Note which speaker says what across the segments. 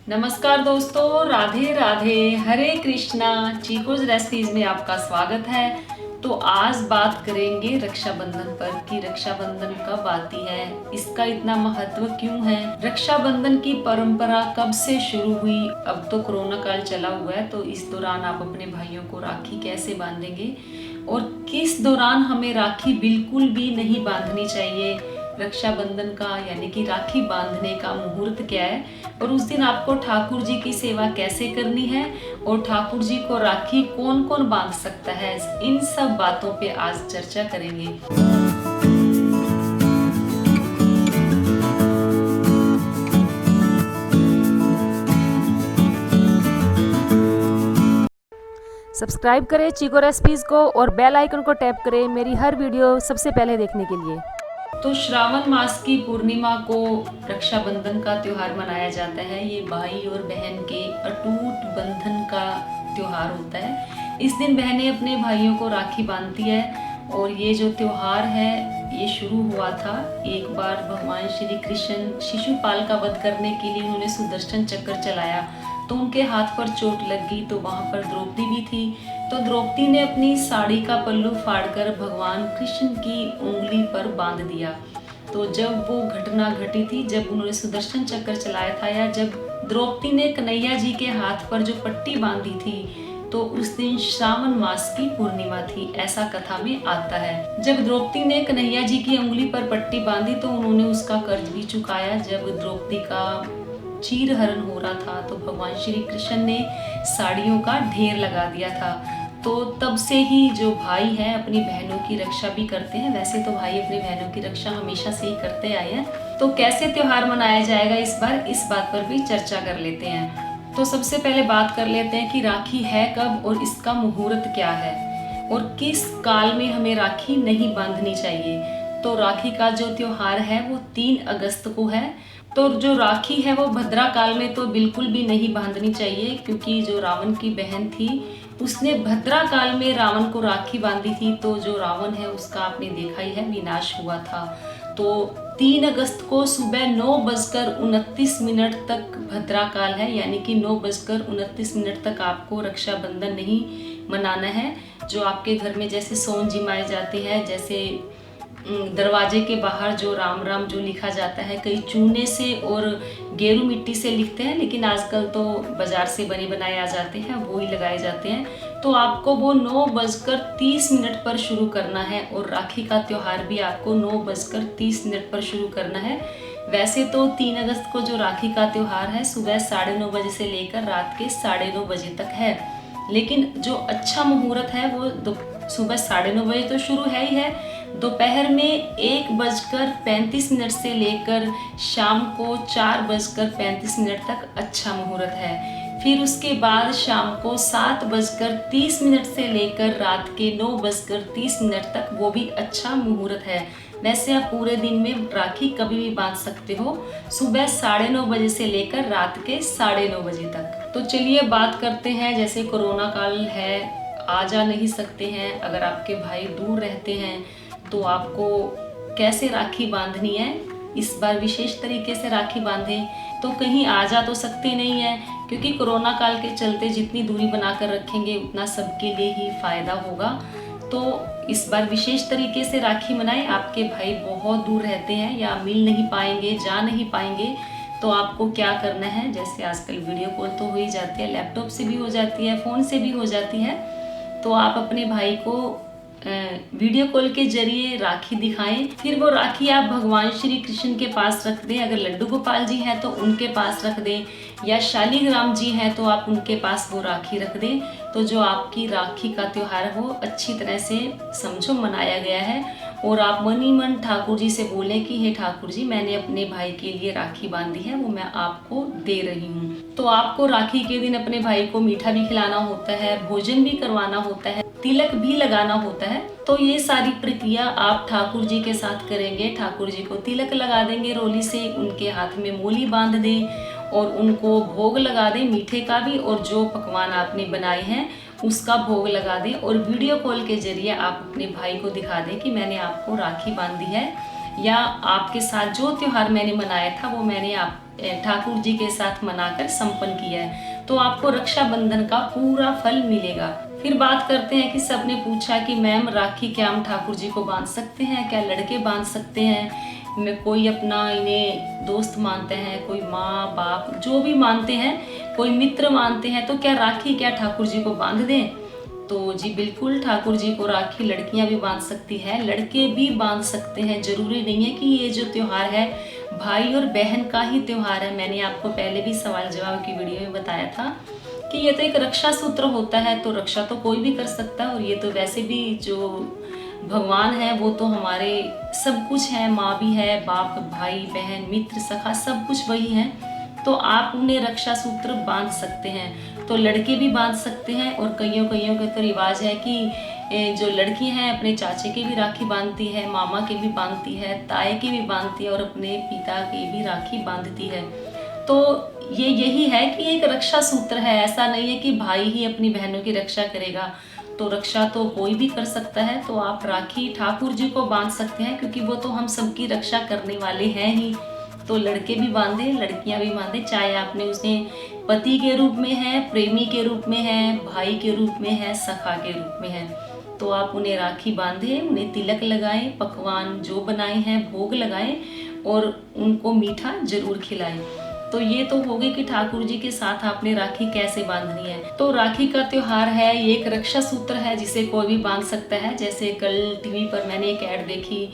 Speaker 1: नमस्कार दोस्तों, राधे राधे, हरे कृष्णा। चीकूज रेसिपीज में आपका स्वागत है। तो आज बात करेंगे रक्षाबंधन पर कि रक्षाबंधन कब आती है, इसका इतना महत्व क्यों है, रक्षाबंधन की परंपरा कब से शुरू हुई। अब तो कोरोना काल चला हुआ है, तो इस दौरान आप अपने भाइयों को राखी कैसे बांधेंगे और किस दौरान हमें राखी बिल्कुल भी नहीं बांधनी चाहिए। रक्षाबंधन का यानी कि राखी बांधने का मुहूर्त क्या है और उस दिन आपको ठाकुर जी की सेवा कैसे करनी है और ठाकुर जी को राखी कौन कौन बांध सकता है, इन सब बातों पे आज चर्चा करेंगे।
Speaker 2: सब्सक्राइब करें चीको रेसिपीज को और बेल आइकन को टैप करें मेरी हर वीडियो सबसे पहले देखने के लिए।
Speaker 1: तो श्रावण मास की पूर्णिमा को रक्षाबंधन का त्योहार मनाया जाता है। ये भाई और बहन के अटूट बंधन का त्योहार होता है। इस दिन बहनें अपने भाइयों को राखी बांधती है और ये जो त्योहार है ये शुरू हुआ था एक बार भगवान श्री कृष्ण शिशुपाल का वध करने के लिए उन्होंने सुदर्शन चक्र चलाया, तो उनके हाथ पर चोट लग गई। तो वहाँ पर द्रौपदी भी थी, तो द्रौपदी ने अपनी साड़ी का पल्लू फाड़कर भगवान कृष्ण की उंगली पर बांध दिया। तो जब वो घटना घटी थी, जब उन्होंने सुदर्शन चक्र चलाया था या जब द्रौपदी ने कन्हैया जी के हाथ पर जो पट्टी बांधी थी, तो उस दिन श्रावण मास की पूर्णिमा थी, ऐसा कथा में आता है। जब द्रौपदी ने कन्हैया जी की उंगली पर पट्टी बांधी तो उन्होंने उसका कर्ज भी चुकाया। जब द्रौपदी का चीर हरण हो रहा था तो भगवान श्री कृष्ण ने साड़ियों का ढेर लगा दिया था। तो तब से ही जो भाई है अपनी बहनों की रक्षा भी करते हैं। वैसे तो भाई अपनी बहनों की रक्षा हमेशा से ही करते आए हैं। तो कैसे त्योहार मनाया जाएगा इस बार, इस बात पर भी चर्चा कर लेते हैं। तो सबसे पहले बात कर लेते हैं कि राखी है कब और इसका मुहूर्त क्या है और किस काल में हमें राखी नहीं बांधनी चाहिए। तो राखी का जो त्योहार है वो 3 अगस्त को है। तो जो राखी है वो भद्रा काल में तो बिल्कुल भी नहीं बांधनी चाहिए, क्योंकि जो रावण की बहन थी उसने भद्रा काल में रावण को राखी बांधी थी। तो जो रावण है उसका आपने देखा ही है, विनाश हुआ था। तो 3 अगस्त को सुबह 9:29 तक भद्रा काल है, यानी कि 9:29 तक आपको रक्षाबंधन नहीं मनाना है। जो आपके घर में जैसे सोन जिमाए जाते हैं, जैसे दरवाजे के बाहर जो राम राम जो लिखा जाता है, कई चूने से और गेरू मिट्टी से लिखते हैं, लेकिन आजकल तो बाजार से बने बनाए आ जाते हैं, वो ही लगाए जाते हैं। तो आपको वो 9:30 पर शुरू करना है और राखी का त्योहार भी आपको 9:30 पर शुरू करना है। वैसे तो 3 अगस्त को जो राखी का त्योहार है सुबह 9:30 बजे से लेकर रात के 9:30 बजे तक है, लेकिन जो अच्छा मुहूर्त है वो सुबह 9:30 बजे तो शुरू है ही है। दोपहर में 1:35 से लेकर शाम को 4:35 तक अच्छा मुहूर्त है। फिर उसके बाद शाम को 7:30 से लेकर रात के 9:30 तक वो भी अच्छा मुहूर्त है। वैसे आप पूरे दिन में राखी कभी भी बांध सकते हो, सुबह 9:30 बजे से लेकर रात के 9:30 बजे तक। तो चलिए बात करते हैं, जैसे कोरोना काल है, आ जा नहीं सकते हैं, अगर आपके भाई दूर रहते हैं तो आपको कैसे राखी बांधनी है। इस बार विशेष तरीके से राखी बांधें। तो कहीं आ जा तो सकते नहीं है, क्योंकि कोरोना काल के चलते जितनी दूरी बनाकर रखेंगे उतना सबके लिए ही फायदा होगा। तो इस बार विशेष तरीके से राखी मनाएं। आपके भाई बहुत दूर रहते हैं या मिल नहीं पाएंगे, जा नहीं पाएंगे, तो आपको क्या करना है, जैसे आजकल वीडियो कॉल तो हो ही जाती है, लैपटॉप से भी हो जाती है, फ़ोन से भी हो जाती है। तो आप अपने भाई को वीडियो कॉल के जरिए राखी दिखाएं। फिर वो राखी आप भगवान श्री कृष्ण के पास रख दें। अगर लड्डू गोपाल जी हैं तो उनके पास रख दें, या शालिग्राम जी हैं तो आप उनके पास वो राखी रख दें। तो जो आपकी राखी का त्योहार है वो अच्छी तरह से समझो मनाया गया है। और आप मन ही मन ठाकुर जी से बोलें कि हे ठाकुर जी, मैंने अपने भाई के लिए राखी बांधी है, वो मैं आपको दे रही हूँ। तो आपको राखी के दिन अपने भाई को मीठा भी खिलाना होता है, भोजन भी करवाना होता है, तिलक भी लगाना होता है। तो ये सारी प्रक्रिया आप ठाकुर जी के साथ करेंगे। ठाकुर जी को तिलक लगा देंगे रोली से, उनके हाथ में मूली बांध दें और उनको भोग लगा दें मीठे का भी, और जो पकवान आपने बनाए हैं उसका भोग लगा दें। और वीडियो कॉल के जरिए आप अपने भाई को दिखा दें कि मैंने आपको राखी बांधी है, या आपके साथ जो त्यौहार मैंने मनाया था वो मैंने आप ठाकुर जी के साथ मनाकर संपन्न किया है, तो आपको रक्षाबंधन का पूरा फल मिलेगा। फिर बात करते हैं कि सबने पूछा कि मैम राखी क्या हम ठाकुर जी को बांध सकते हैं, क्या लड़के बांध सकते हैं? मैं कोई अपना इन्हें दोस्त मानते हैं, कोई माँ बाप जो भी मानते हैं, कोई मित्र मानते हैं, तो क्या राखी क्या ठाकुर जी को बांध दें? तो जी बिल्कुल, ठाकुर जी को राखी लड़कियां भी बांध सकती है, लड़के भी बांध सकते हैं। जरूरी नहीं है कि ये जो त्योहार है भाई और बहन का ही त्योहार है। मैंने आपको पहले भी सवाल जवाब की वीडियो में बताया था कि ये तो एक रक्षा सूत्र होता है, तो रक्षा तो कोई भी कर सकता है। और ये तो वैसे भी जो भगवान है वो तो हमारे सब कुछ है, माँ भी है, बाप, भाई, बहन, मित्र, सखा, सब कुछ वही है। तो आप उन्हें रक्षा सूत्र बांध सकते हैं, तो लड़के भी बांध सकते हैं। और कईयों का तो रिवाज है कि जो लड़की हैं अपने चाचे की भी राखी बांधती है, मामा के भी बांधती है, ताए की भी बांधती है और अपने पिता की भी राखी बांधती है। तो ये यही है कि एक रक्षा सूत्र है, ऐसा नहीं है कि भाई ही अपनी बहनों की रक्षा करेगा, तो रक्षा तो कोई भी कर सकता है। तो आप राखी ठाकुर जी को बांध सकते हैं, क्योंकि वो तो हम सबकी रक्षा करने वाले हैं ही। तो लड़के भी बांधे, लड़कियां भी बांधे, चाहे आपने उसे पति के रूप में है, प्रेमी के रूप में है, भाई के रूप में है, सखा के रूप में है, तो आप उन्हें राखी बांधे, उन्हें तिलक लगाएं, पकवान जो बनाए हैं भोग लगाएं और उनको मीठा जरूर खिलाएं। तो ये तो हो गई कि ठाकुर जी के साथ आपने राखी कैसे बांधनी है। तो राखी का त्योहार है, ये एक रक्षा सूत्र है जिसे कोई भी बांध सकता है। जैसे कल टीवी पर मैंने एक ऐड देखी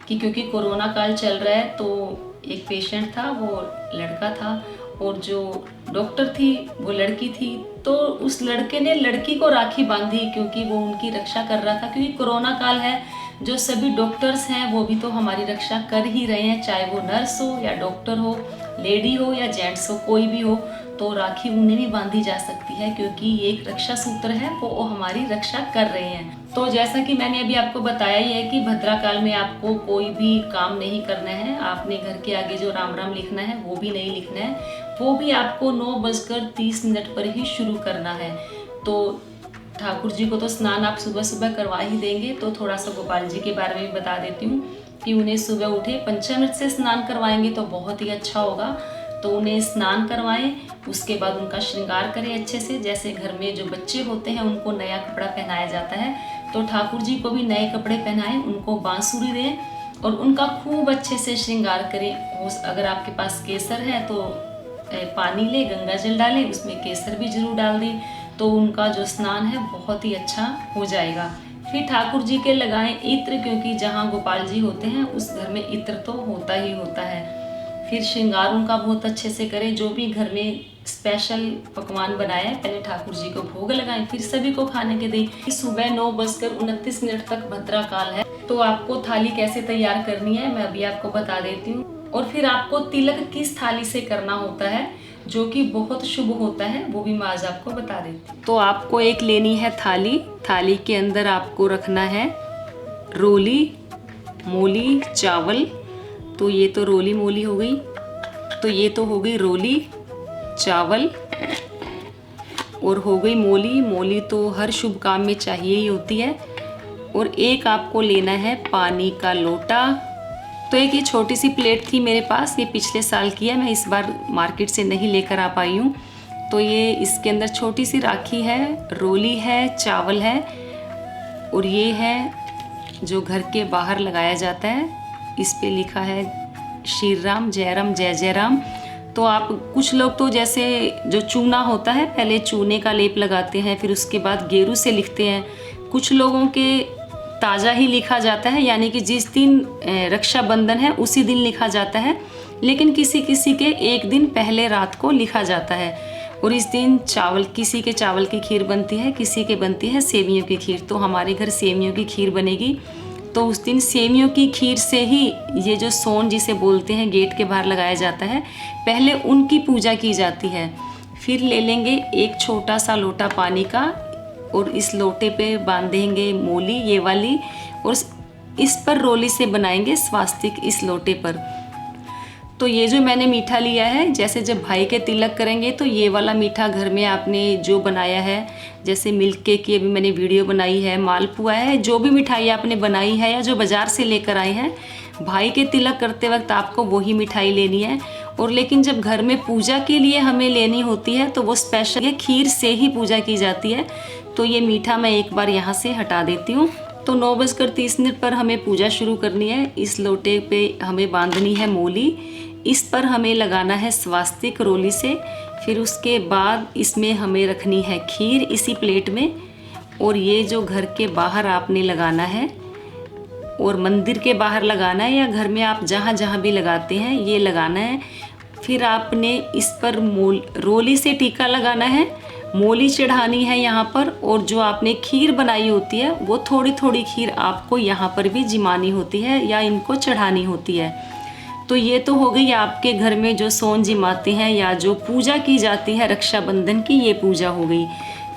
Speaker 1: कि क्योंकि कोरोना काल चल रहा है, तो एक पेशेंट था, वो लड़का था, और जो डॉक्टर थी वो लड़की थी। तो उस लड़के ने लड़की को राखी बांधी क्योंकि वो उनकी रक्षा कर रहा था, क्योंकि कोरोना काल है। जो सभी डॉक्टर्स हैं वो भी तो हमारी रक्षा कर ही रहे हैं, चाहे वो नर्स हो या डॉक्टर हो, लेडी हो या जेंट्स हो, कोई भी हो, तो राखी उन्हें भी बांधी जा सकती है, क्योंकि ये एक रक्षा सूत्र है, वो हमारी रक्षा कर रहे हैं। तो जैसा कि मैंने अभी आपको बताया ही है कि भद्रा काल में आपको कोई भी काम नहीं करना है। आपने घर के आगे जो राम राम लिखना है वो भी नहीं लिखना है, वो भी आपको 9:30 पर ही शुरू करना है। तो ठाकुर जी को तो स्नान आप सुबह सुबह करवा ही देंगे। तो थोड़ा सा गोपाल जी के बारे में बता देती हूँ कि उन्हें सुबह उठे पंचामृत से स्नान करवाएंगे तो बहुत ही अच्छा होगा। तो उन्हें स्नान करवाएं, उसके बाद उनका श्रृंगार करें अच्छे से। जैसे घर में जो बच्चे होते हैं उनको नया कपड़ा पहनाया जाता है, तो ठाकुर जी को भी नए कपड़े पहनाएं, उनको बांसुरी दें और उनका खूब अच्छे से श्रृंगार करें। अगर आपके पास केसर है तो पानी ले, गंगा जल डालें, उसमें केसर भी जरूर डाल दें, तो उनका जो स्नान है बहुत ही अच्छा हो जाएगा। फिर ठाकुर जी के लगाएं इत्र, क्योंकि जहाँ गोपाल जी होते हैं उस घर में इत्र तो होता ही होता है। फिर श्रृंगार उनका बहुत अच्छे से करें, जो भी घर में स्पेशल पकवान बनाया है पहले ठाकुर जी को भोग लगाएं, फिर सभी को खाने के दें। सुबह 9:29 तक भद्रा काल है, तो आपको थाली कैसे तैयार करनी है मैं अभी आपको बता देती हूँ। और फिर आपको तिलक किस थाली से करना होता है जो कि बहुत शुभ होता है, वो भी मैं आज आपको बता देती हूँ। तो आपको एक लेनी है थाली, थाली के अंदर आपको रखना है रोली, मोली, चावल। तो ये तो रोली मोली हो गई, तो ये तो हो गई रोली, चावल, और हो गई मोली। मोली तो हर शुभ काम में चाहिए ही होती है। और एक आपको लेना है पानी का लोटा। तो एक ये छोटी सी प्लेट थी मेरे पास, ये पिछले साल की है, मैं इस बार मार्केट से नहीं लेकर आ पाई हूँ। तो ये इसके अंदर छोटी सी राखी है, रोली है, चावल है, और ये है जो घर के बाहर लगाया जाता है। इस पे लिखा है श्री राम जय राम जय जय राम। तो आप कुछ लोग तो जैसे जो चूना होता है पहले चूने का लेप लगाते हैं, फिर उसके बाद गेरू से लिखते हैं। कुछ लोगों के ताज़ा ही लिखा जाता है, यानी कि जिस दिन रक्षाबंधन है उसी दिन लिखा जाता है, लेकिन किसी किसी के एक दिन पहले रात को लिखा जाता है। और इस दिन चावल, किसी के चावल की खीर बनती है, किसी के बनती है सेवियों की खीर। तो हमारे घर सेवियों की खीर बनेगी, तो उस दिन सेवियों की खीर से ही ये जो सोन जिसे बोलते हैं गेट के बाहर लगाया जाता है, पहले उनकी पूजा की जाती है। फिर ले लेंगे एक छोटा सा लोटा पानी का, और इस लोटे पे बांधेंगे मोली ये वाली, और इस पर रोली से बनाएंगे स्वास्तिक इस लोटे पर। तो ये जो मैंने मीठा लिया है, जैसे जब भाई के तिलक करेंगे तो ये वाला मीठा घर में आपने जो बनाया है, जैसे मिल्क केक की अभी मैंने वीडियो बनाई है, मालपुआ है, जो भी मिठाई आपने बनाई है या जो बाज़ार से लेकर आए हैं, भाई के तिलक करते वक्त आपको वही मिठाई लेनी है। और लेकिन जब घर में पूजा के लिए हमें लेनी होती है तो वो स्पेशल ये खीर से ही पूजा की जाती है। तो ये मीठा मैं एक बार यहाँ से हटा देती हूँ। तो 9:30 पर हमें पूजा शुरू करनी है। इस लोटे पे हमें बांधनी है मोली, इस पर हमें लगाना है स्वास्तिक रोली से। फिर उसके बाद इसमें हमें रखनी है खीर इसी प्लेट में, और ये जो घर के बाहर आपने लगाना है और मंदिर के बाहर लगाना है या घर में आप जहाँ जहाँ भी लगाते हैं ये लगाना है। फिर आपने इस पर रोली से टीका लगाना है, मोली चढ़ानी है यहाँ पर, और जो आपने खीर बनाई होती है वो थोड़ी थोड़ी खीर आपको यहाँ पर भी जिमानी होती है या इनको चढ़ानी होती है। तो ये तो हो गई आपके घर में जो सोन जिमाते हैं या जो पूजा की जाती है रक्षाबंधन की, ये पूजा हो गई।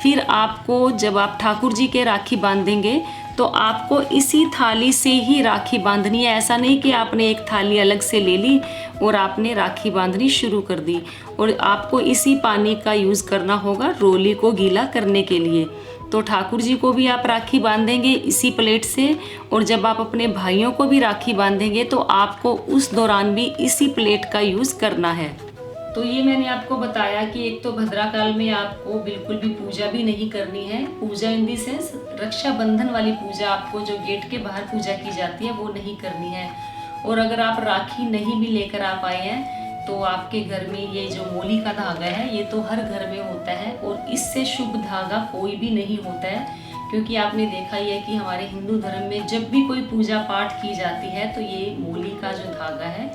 Speaker 1: फिर आपको जब आप ठाकुर जी के राखी बांधेंगे तो आपको इसी थाली से ही राखी बांधनी है। ऐसा नहीं कि आपने एक थाली अलग से ले ली और आपने राखी बांधनी शुरू कर दी। और आपको इसी पानी का यूज़ करना होगा रोली को गीला करने के लिए। तो ठाकुर जी को भी आप राखी बांधेंगे इसी प्लेट से, और जब आप अपने भाइयों को भी राखी बांधेंगे तो आपको उस दौरान भी इसी प्लेट का यूज़ करना है। तो ये मैंने आपको बताया कि एक तो भद्रा काल में आपको बिल्कुल भी पूजा भी नहीं करनी है। पूजा इन दी सेंस रक्षाबंधन वाली पूजा, आपको जो गेट के बाहर पूजा की जाती है वो नहीं करनी है। और अगर आप राखी नहीं भी लेकर आप आए हैं तो आपके घर में ये जो मोली का धागा है ये तो हर घर में होता है, और इससे शुभ धागा कोई भी नहीं होता है। क्योंकि आपने देखा ही है कि हमारे हिंदू धर्म में जब भी कोई पूजा पाठ की जाती है तो ये मोली का जो धागा है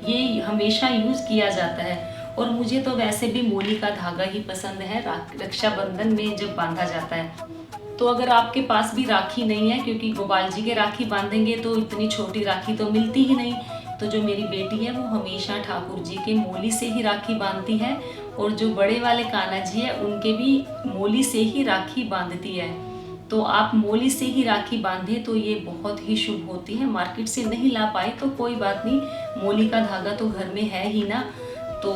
Speaker 1: ये हमेशा यूज़ किया जाता है। और मुझे तो वैसे भी मोली का धागा ही पसंद है रक्षाबंधन में जब बांधा जाता है। तो अगर आपके पास भी राखी नहीं है, क्योंकि गोपाल जी के राखी बांधेंगे तो इतनी छोटी राखी तो मिलती ही नहीं, तो जो मेरी बेटी है वो हमेशा ठाकुर जी के मोली से ही राखी बांधती है, और जो बड़े वाले कान्हा जी है उनके भी मोली से ही राखी बांधती है। तो आप मोली से ही राखी बांधे तो ये बहुत ही शुभ होती है। मार्केट से नहीं ला पाए तो कोई बात नहीं, मोली का धागा तो घर में है ही ना। तो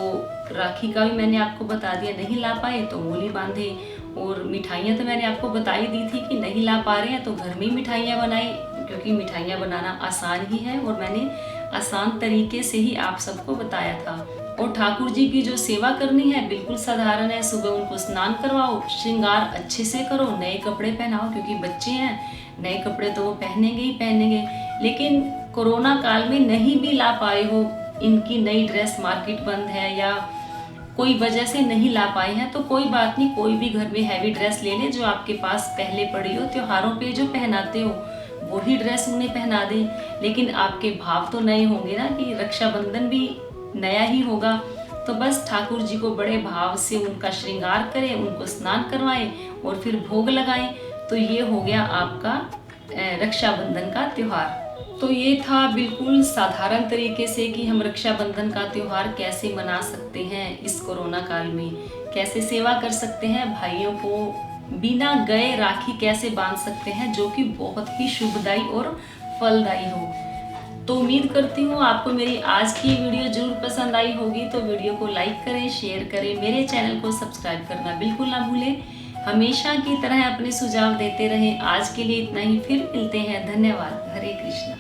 Speaker 1: राखी का भी मैंने आपको बता दिया, नहीं ला पाए तो मोली बांधे। और मिठाइयाँ तो मैंने आपको बता ही दी थी कि नहीं ला पा रहे हैं तो घर में ही मिठाइयाँ बनाई, क्योंकि मिठाइयाँ बनाना आसान ही है और मैंने आसान तरीके से ही आप सबको बताया था। और ठाकुर जी की जो सेवा करनी है बिल्कुल साधारण है। सुबह उनको स्नान करवाओ, श्रृंगार अच्छे से करो, नए कपड़े पहनाओ, क्योंकि बच्चे हैं नए कपड़े तो वो पहनेंगे ही पहनेंगे। लेकिन कोरोना काल में नहीं भी ला पाए हो, इनकी नई ड्रेस मार्केट बंद है या कोई वजह से नहीं ला पाए हैं तो कोई बात नहीं, कोई भी घर में हैवी ड्रेस ले ले जो आपके पास पहले पड़ी हो। त्योहारों पे जो पहनाते हो वही ड्रेस उन्हें पहना दे। लेकिन आपके भाव तो नए होंगे ना, कि रक्षाबंधन भी नया ही होगा। तो बस ठाकुर जी को बड़े भाव से उनका श्रृंगार करें, उनको स्नान करवाएं और फिर भोग लगाएं। तो ये हो गया आपका रक्षाबंधन का त्योहार। तो ये था बिल्कुल साधारण तरीके से कि हम रक्षाबंधन का त्योहार कैसे मना सकते हैं इस कोरोना काल में, कैसे सेवा कर सकते हैं, भाइयों को बिना गए राखी कैसे बांध सकते हैं, जो कि बहुत ही शुभदायी और फलदायी हो। तो उम्मीद करती हूँ आपको मेरी आज की वीडियो जरूर पसंद आई होगी। तो वीडियो को लाइक करें, शेयर करें, मेरे चैनल को सब्सक्राइब करना बिल्कुल ना भूलें। हमेशा की तरह अपने सुझाव देते रहें। आज के लिए इतना ही, फिर मिलते हैं। धन्यवाद। हरे कृष्णा।